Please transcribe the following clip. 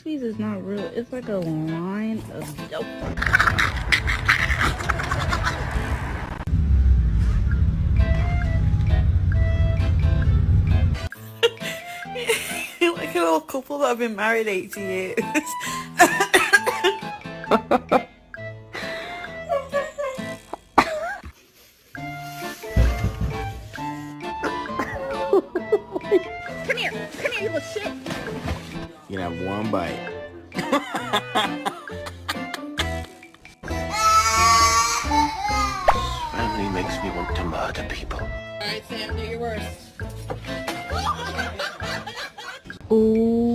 cheese is not real. It's like a line of dope. Like a little couple that have been married 80 years. Come here, you little shit. You can have one bite. Family makes me want to murder people. Alright, Sam, do your worst. Ooh.